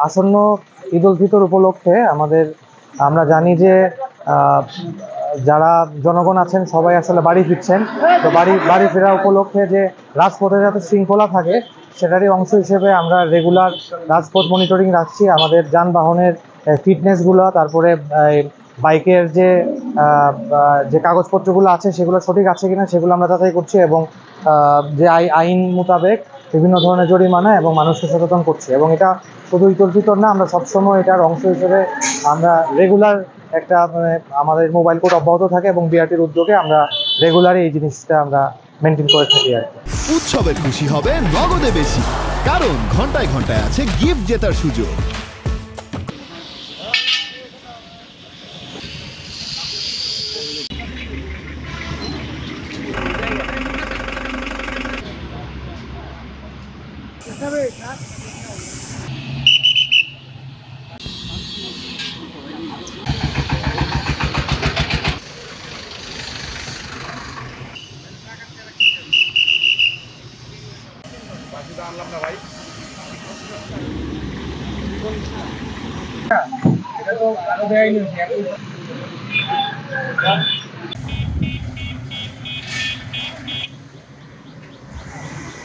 আসন্ন ঈদ উল ফিতর উপলক্ষে আমরা জানি যে যারা জনগণ আছেন সবাই আসলে বাড়ি ফিরছেন। তো বাড়ি ফেরা উপলক্ষে যে রাজপথে যাতে শৃঙ্খলা থাকে সেটারই অংশ হিসেবে আমরা রেগুলার রাজপথ মনিটরিং রাখছি। আমাদের যানবাহনের ফিটনেসগুলো, তারপরে বাইকের যে কাগজপত্রগুলো আছে সেগুলো সঠিক আছে কিনা সেগুলো আমরা যাচাই করছি, এবং যে আইন মোতাবেক বিভিন্ন ধরনের জরিমানা এবং মানুষকে সচেতন করছি। এবং এটা শুধু ঈদ উল ফিতর না, আমরা সবসময় এটার অংশ হিসেবে আমরা রেগুলার আমাদের মোবাইল কোড অব্যাহত থাকে, এবং বিআরটির উদ্যোগে আমরা রেগুলারই এই জিনিসটা আমরা মেনটেন করে থাকি আর কি। উৎসবের খুশি হবে নগদে বেশি, কারণ ঘন্টায় ঘন্টায় আছে গিফট জেতার সুযোগ। এটা তো আরো দেয়নি।